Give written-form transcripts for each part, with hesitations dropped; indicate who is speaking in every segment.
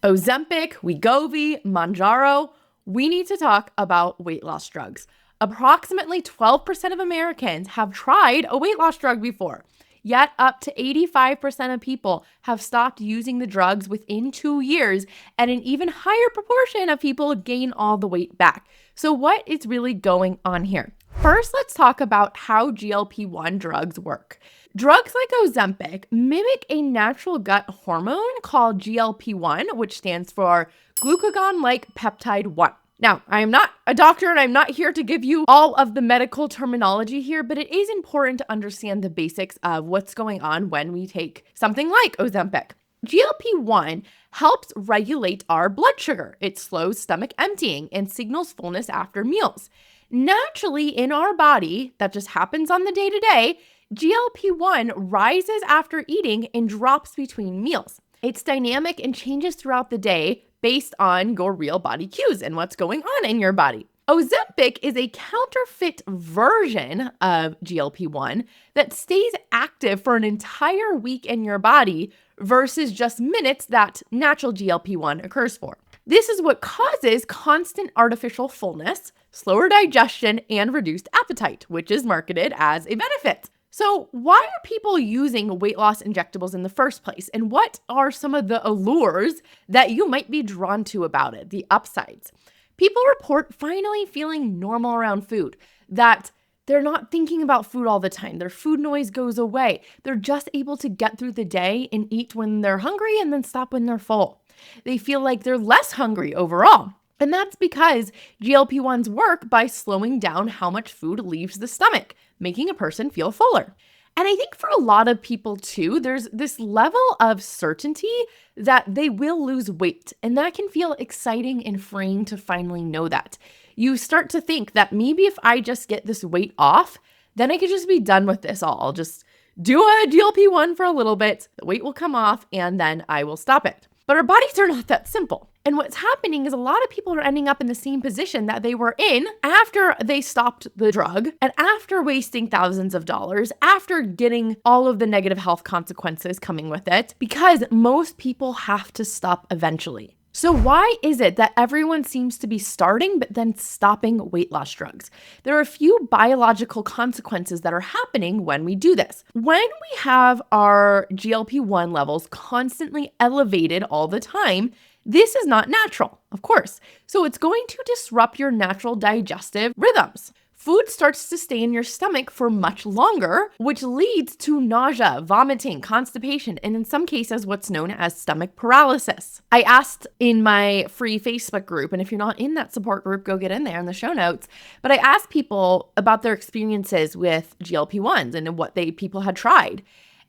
Speaker 1: Ozempic, Wegovy, Mounjaro. We need to talk about weight loss drugs. Approximately 12% of Americans have tried a weight loss drug before. Yet up to 85% of people have stopped using the drugs within 2 years, and an even higher proportion of people gain all the weight back. So what is really going on here? First, let's talk about how GLP-1 drugs work. Drugs like Ozempic mimic a natural gut hormone called GLP-1, which stands for glucagon-like peptide 1. Now, I am not a doctor and I'm not here to give you all of the medical terminology here, but it is important to understand the basics of what's going on when we take something like Ozempic. GLP-1 helps regulate our blood sugar. It slows stomach emptying and signals fullness after meals. Naturally, in our body, that just happens on the day-to-day, GLP-1 rises after eating and drops between meals. It's dynamic and changes throughout the day based on your real body cues and what's going on in your body. Ozempic is a counterfeit version of GLP-1 that stays active for an entire week in your body versus just minutes that natural GLP-1 occurs for. This is what causes constant artificial fullness, slower digestion, and reduced appetite, which is marketed as a benefit. So why are people using weight loss injectables in the first place? And what are some of the allures that you might be drawn to about it, the upsides? People report finally feeling normal around food, that they're not thinking about food all the time. Their food noise goes away. They're just able to get through the day and eat when they're hungry and then stop when they're full. They feel like they're less hungry overall. And that's because GLP-1s work by slowing down how much food leaves the stomach, making a person feel fuller. And I think for a lot of people too, there's this level of certainty that they will lose weight. And that can feel exciting and freeing to finally know that. You start to think that maybe if I just get this weight off, then I could just be done with this all. I'll just do a GLP-1 for a little bit, the weight will come off, and then I will stop it. But our bodies are not that simple. And what's happening is a lot of people are ending up in the same position that they were in after they stopped the drug and after wasting thousands of dollars, after getting all of the negative health consequences coming with it, because most people have to stop eventually. So why is it that everyone seems to be starting but then stopping weight loss drugs? There are a few biological consequences that are happening when we do this. When we have our GLP-1 levels constantly elevated all the time, this is not natural, of course. So it's going to disrupt your natural digestive rhythms. Food starts to stay in your stomach for much longer, which leads to nausea, vomiting, constipation, and in some cases, what's known as stomach paralysis. I asked in my free Facebook group, and if you're not in that support group, go get in there in the show notes. But I asked people about their experiences with GLP-1s and what people had tried.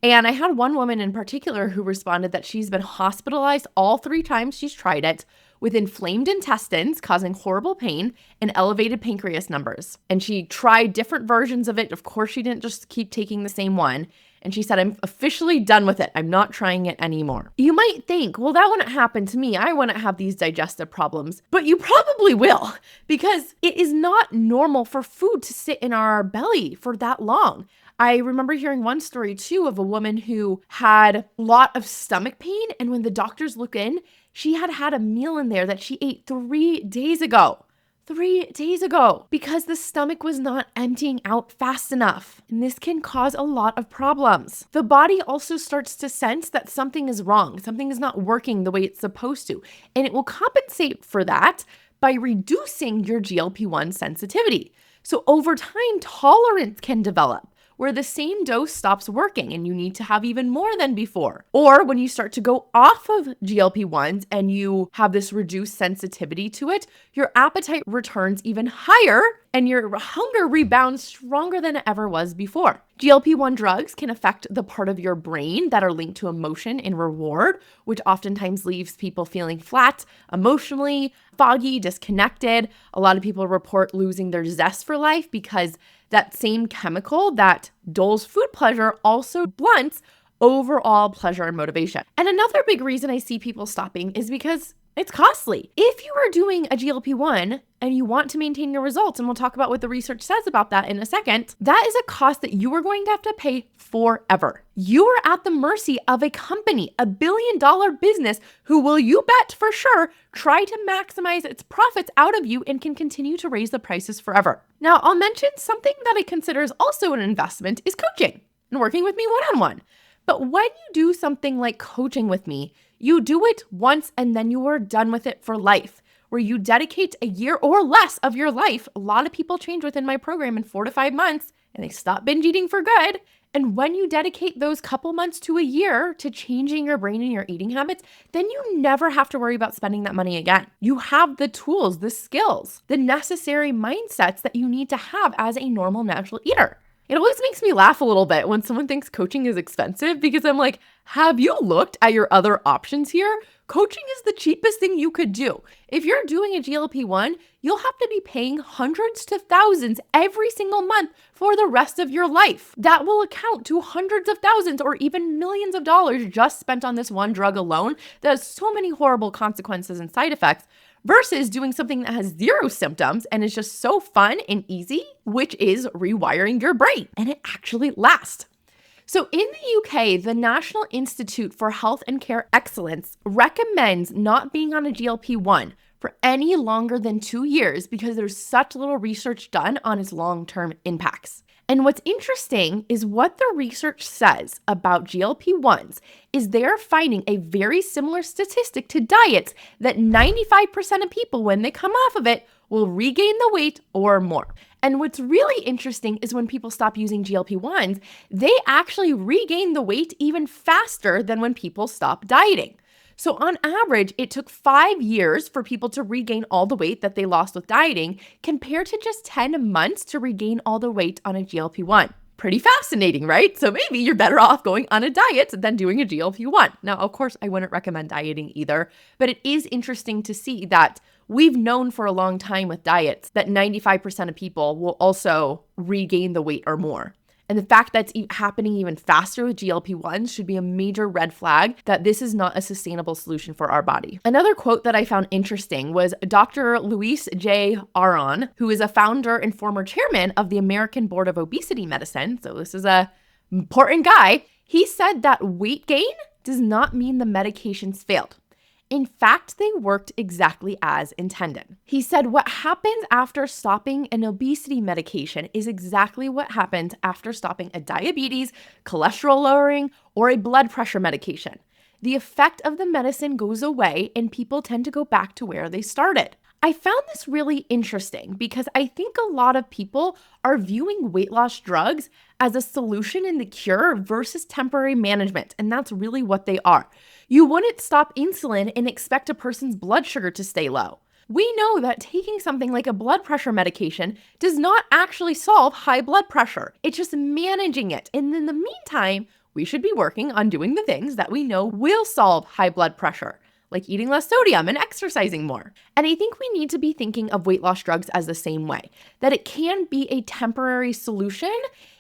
Speaker 1: And I had one woman in particular who responded that she's been hospitalized all 3 times she's tried it with inflamed intestines causing horrible pain and elevated pancreas numbers. And she tried different versions of it. Of course, she didn't just keep taking the same one. And she said, I'm officially done with it. I'm not trying it anymore. You might think, well, that wouldn't happen to me. I wouldn't have these digestive problems. But you probably will, because it is not normal for food to sit in our belly for that long. I remember hearing one story too of a woman who had a lot of stomach pain. And when the doctors look in, she had had a meal in there that she ate 3 days ago. 3 days ago, because the stomach was not emptying out fast enough. And this can cause a lot of problems. The body also starts to sense that something is wrong. Something is not working the way it's supposed to. And it will compensate for that by reducing your GLP-1 sensitivity. So over time, tolerance can develop, where the same dose stops working and you need to have even more than before. Or when you start to go off of GLP-1s and you have this reduced sensitivity to it, your appetite returns even higher and your hunger rebounds stronger than it ever was before. GLP-1 drugs can affect the part of your brain that are linked to emotion and reward, which oftentimes leaves people feeling flat emotionally, foggy, disconnected. A lot of people report losing their zest for life because that same chemical that dulls food pleasure also blunts overall pleasure and motivation. And another big reason I see people stopping is because It's costly. If you are doing a GLP-1 and you want to maintain your results, and we'll talk about what the research says about that in a second, that is a cost that you are going to have to pay forever. You are at the mercy of a company, a billion-dollar business who will, you bet for sure, try to maximize its profits out of you and can continue to raise the prices forever. Now, I'll mention something that I consider is also an investment is coaching and working with me one-on-one. But when you do something like coaching with me, you do it once and then you are done with it for life, where you dedicate a year or less of your life. A lot of people change within my program in 4 to 5 months and they stop binge eating for good. And when you dedicate those couple months to a year to changing your brain and your eating habits, then you never have to worry about spending that money again. You have the tools, the skills, the necessary mindsets that you need to have as a normal natural eater. It always makes me laugh a little bit when someone thinks coaching is expensive because I'm like, have you looked at your other options here? Coaching is the cheapest thing you could do. If you're doing a GLP-1, you'll have to be paying hundreds to thousands every single month for the rest of your life. That will account to hundreds of thousands or even millions of dollars just spent on this one drug alone that has so many horrible consequences and side effects, versus doing something that has 0 symptoms and is just so fun and easy, which is rewiring your brain, and it actually lasts. So in the UK, the National Institute for Health and Care Excellence recommends not being on a GLP-1 for any longer than 2 years because there's such little research done on its long-term impacts. And what's interesting is what the research says about GLP-1s is they're finding a very similar statistic to diets that 95% of people, when they come off of it, will regain the weight or more. And what's really interesting is when people stop using GLP-1s, they actually regain the weight even faster than when people stop dieting. So on average, it took 5 years for people to regain all the weight that they lost with dieting, compared to just 10 months to regain all the weight on a GLP-1. Pretty fascinating, right? So maybe you're better off going on a diet than doing a GLP-1. Now, of course, I wouldn't recommend dieting either, but it is interesting to see that we've known for a long time with diets that 95% of people will also regain the weight or more. And the fact that it's happening even faster with GLP-1s should be a major red flag that this is not a sustainable solution for our body. Another quote that I found interesting was Dr. Luis J. Aron, who is a founder and former chairman of the American Board of Obesity Medicine. So this is an important guy. He said that weight gain does not mean the medications failed. In fact, they worked exactly as intended. He said what happens after stopping an obesity medication is exactly what happens after stopping a diabetes, cholesterol lowering, or a blood pressure medication. The effect of the medicine goes away and people tend to go back to where they started. I found this really interesting because I think a lot of people are viewing weight loss drugs as a solution in the cure versus temporary management, and that's really what they are. You wouldn't stop insulin and expect a person's blood sugar to stay low. We know that taking something like a blood pressure medication does not actually solve high blood pressure. It's just managing it. And in the meantime, we should be working on doing the things that we know will solve high blood pressure, like eating less sodium and exercising more. And I think we need to be thinking of weight loss drugs as the same way, that it can be a temporary solution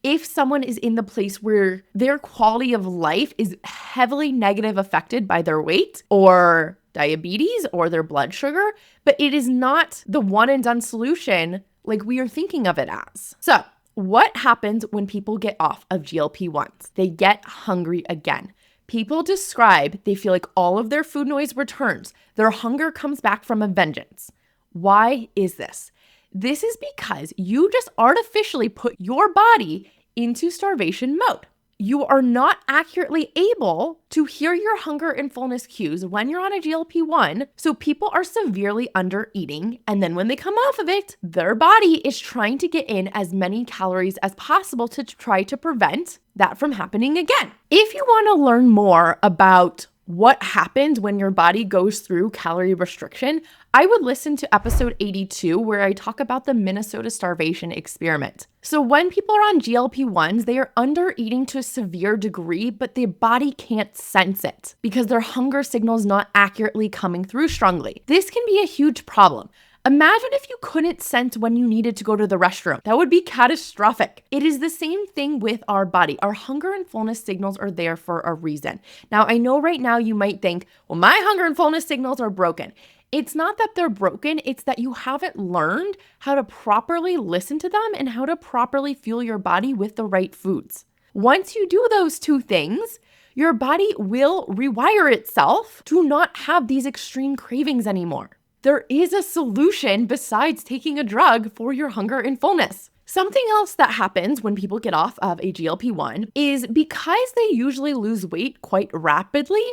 Speaker 1: if someone is in the place where their quality of life is heavily negative affected by their weight or diabetes or their blood sugar, but it is not the one and done solution like we are thinking of it as. So what happens when people get off of GLP-1s? They get hungry again. People describe they feel like all of their food noise returns. Their hunger comes back from a vengeance. Why is this? This is because you just artificially put your body into starvation mode. You are not accurately able to hear your hunger and fullness cues when you're on a GLP-1, so people are severely under eating, and then when they come off of it, their body is trying to get in as many calories as possible to try to prevent that from happening again. If you want to learn more about what happens when your body goes through calorie restriction, I would listen to episode 82 where I talk about the Minnesota starvation experiment. So when people are on GLP-1s, they are under eating to a severe degree, but their body can't sense it because their hunger signal is not accurately coming through strongly. This can be a huge problem. Imagine if you couldn't sense when you needed to go to the restroom. That would be catastrophic. It is the same thing with our body. Our hunger and fullness signals are there for a reason. Now, I know right now you might think, well, my hunger and fullness signals are broken. It's not that they're broken, it's that you haven't learned how to properly listen to them and how to properly fuel your body with the right foods. Once you do those two things, your body will rewire itself to not have these extreme cravings anymore. There is a solution besides taking a drug for your hunger and fullness. Something else that happens when people get off of a GLP-1 is because they usually lose weight quite rapidly,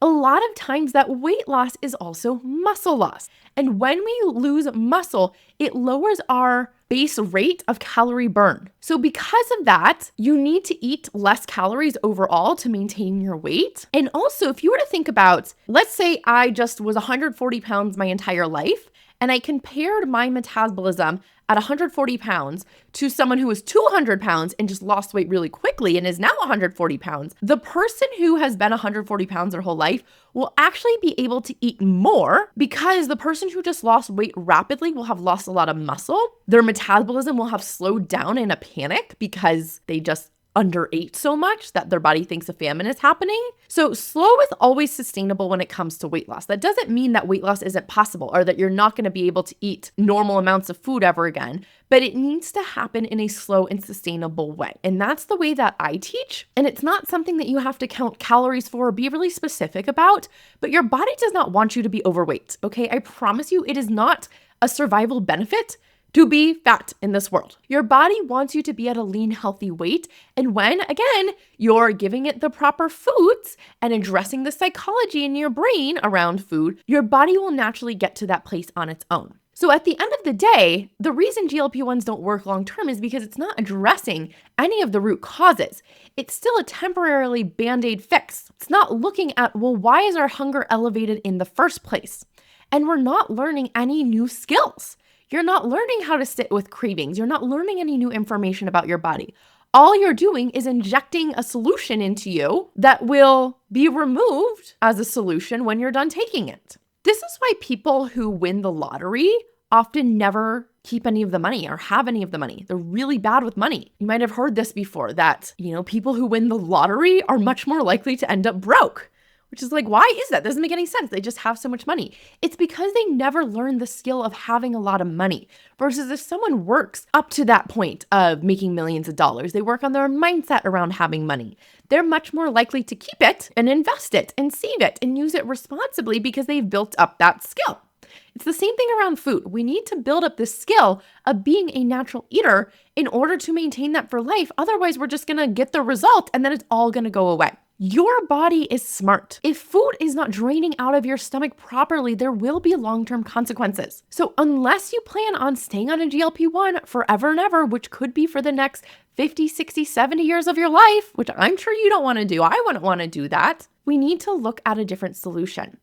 Speaker 1: a lot of times that weight loss is also muscle loss. And when we lose muscle, it lowers our base rate of calorie burn. So because of that, you need to eat less calories overall to maintain your weight. And also, if you were to think about, let's say I just was 140 pounds my entire life, and I compared my metabolism at 140 pounds to someone who was 200 pounds and just lost weight really quickly and is now 140 pounds, the person who has been 140 pounds their whole life will actually be able to eat more because the person who just lost weight rapidly will have lost a lot of muscle. Their metabolism will have slowed down in a panic because they just underate so much that their body thinks a famine is happening. So slow is always sustainable when it comes to weight loss. That doesn't mean that weight loss isn't possible or that you're not going to be able to eat normal amounts of food ever again, but it needs to happen in a slow and sustainable way. And that's the way that I teach. And it's not something that you have to count calories for or be really specific about, but your body does not want you to be overweight. Okay. I promise you, it is not a survival benefit to be fat in this world. Your body wants you to be at a lean, healthy weight. And when, again, you're giving it the proper foods and addressing the psychology in your brain around food, your body will naturally get to that place on its own. So at the end of the day, the reason GLP-1s don't work long-term is because it's not addressing any of the root causes. It's still a temporarily band-aid fix. It's not looking at, well, why is our hunger elevated in the first place? And we're not learning any new skills. You're not learning how to sit with cravings. You're not learning any new information about your body. All you're doing is injecting a solution into you that will be removed as a solution when you're done taking it. This is why people who win the lottery often never keep any of the money or have any of the money. They're really bad with money. You might have heard this before that, people who win the lottery are much more likely to end up broke. Which is like, why is that? Doesn't make any sense. They just have so much money. It's because they never learned the skill of having a lot of money. Versus if someone works up to that point of making millions of dollars, they work on their mindset around having money. They're much more likely to keep it and invest it and save it and use it responsibly because they've built up that skill. It's the same thing around food. We need to build up this skill of being a natural eater in order to maintain that for life. Otherwise, we're just going to get the result and then it's all going to go away. Your body is smart. If food is not draining out of your stomach properly, there will be long-term consequences. So unless you plan on staying on a GLP-1 forever and ever, which could be for the next 50, 60, 70 years of your life, which I'm sure you don't want to do, I wouldn't want to do that, we need to look at a different solution.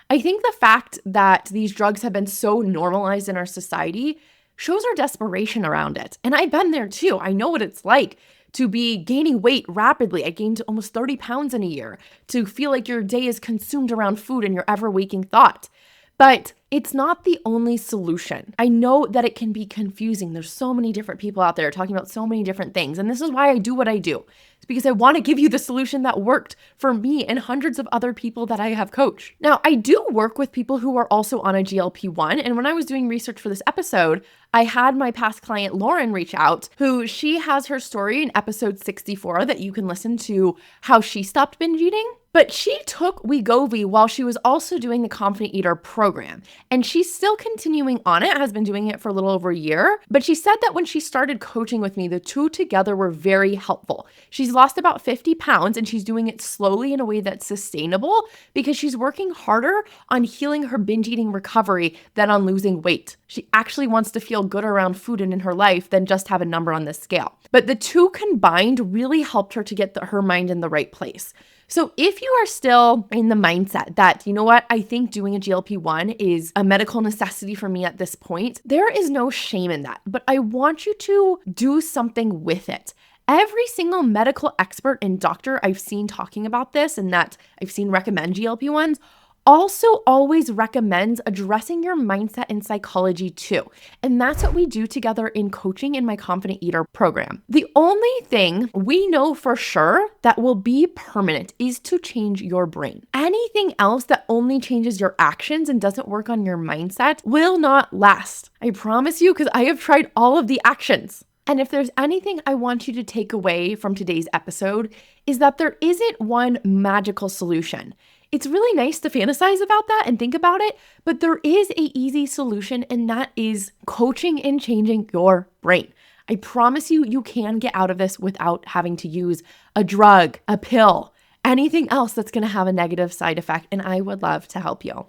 Speaker 1: I think the fact that these drugs have been so normalized in our society shows our desperation around it. And I've been there too. I know what it's like to be gaining weight rapidly. I gained almost 30 pounds in a year, to feel like your day is consumed around food and your ever-waking thought. But it's not the only solution. I know that it can be confusing. There's so many different people out there talking about so many different things. And this is why I do what I do. It's because I want to give you the solution that worked for me and hundreds of other people that I have coached. Now, I do work with people who are also on a GLP-1. And when I was doing research for this episode, I had my past client, Lauren, reach out, she has her story in episode 64 that you can listen to how she stopped binge eating. But she took Wegovy while she was also doing the Confident Eater program. And she's still continuing on it, has been doing it for a little over a year. But she said that when she started coaching with me, the two together were very helpful. She's lost about 50 pounds and she's doing it slowly in a way that's sustainable because she's working harder on healing her binge eating recovery than on losing weight. She actually wants to feel good around food and in her life than just have a number on the scale. But the two combined really helped her to get her mind in the right place. So if you are still in the mindset that, you know what, I think doing a GLP-1 is a medical necessity for me at this point, there is no shame in that. But I want you to do something with it. Every single medical expert and doctor I've seen talking about this and that I've seen recommend GLP-1s also always recommends addressing your mindset and psychology too. And that's what we do together in coaching in my Confident Eater program. The only thing we know for sure that will be permanent is to change your brain. Anything else that only changes your actions and doesn't work on your mindset will not last. I promise you, because I have tried all of the actions. And if there's anything I want you to take away from today's episode, is that there isn't one magical solution. It's really nice to fantasize about that and think about it, but there is an easy solution, and that is coaching and changing your brain. I promise you, you can get out of this without having to use a drug, a pill, anything else that's going to have a negative side effect, and I would love to help you.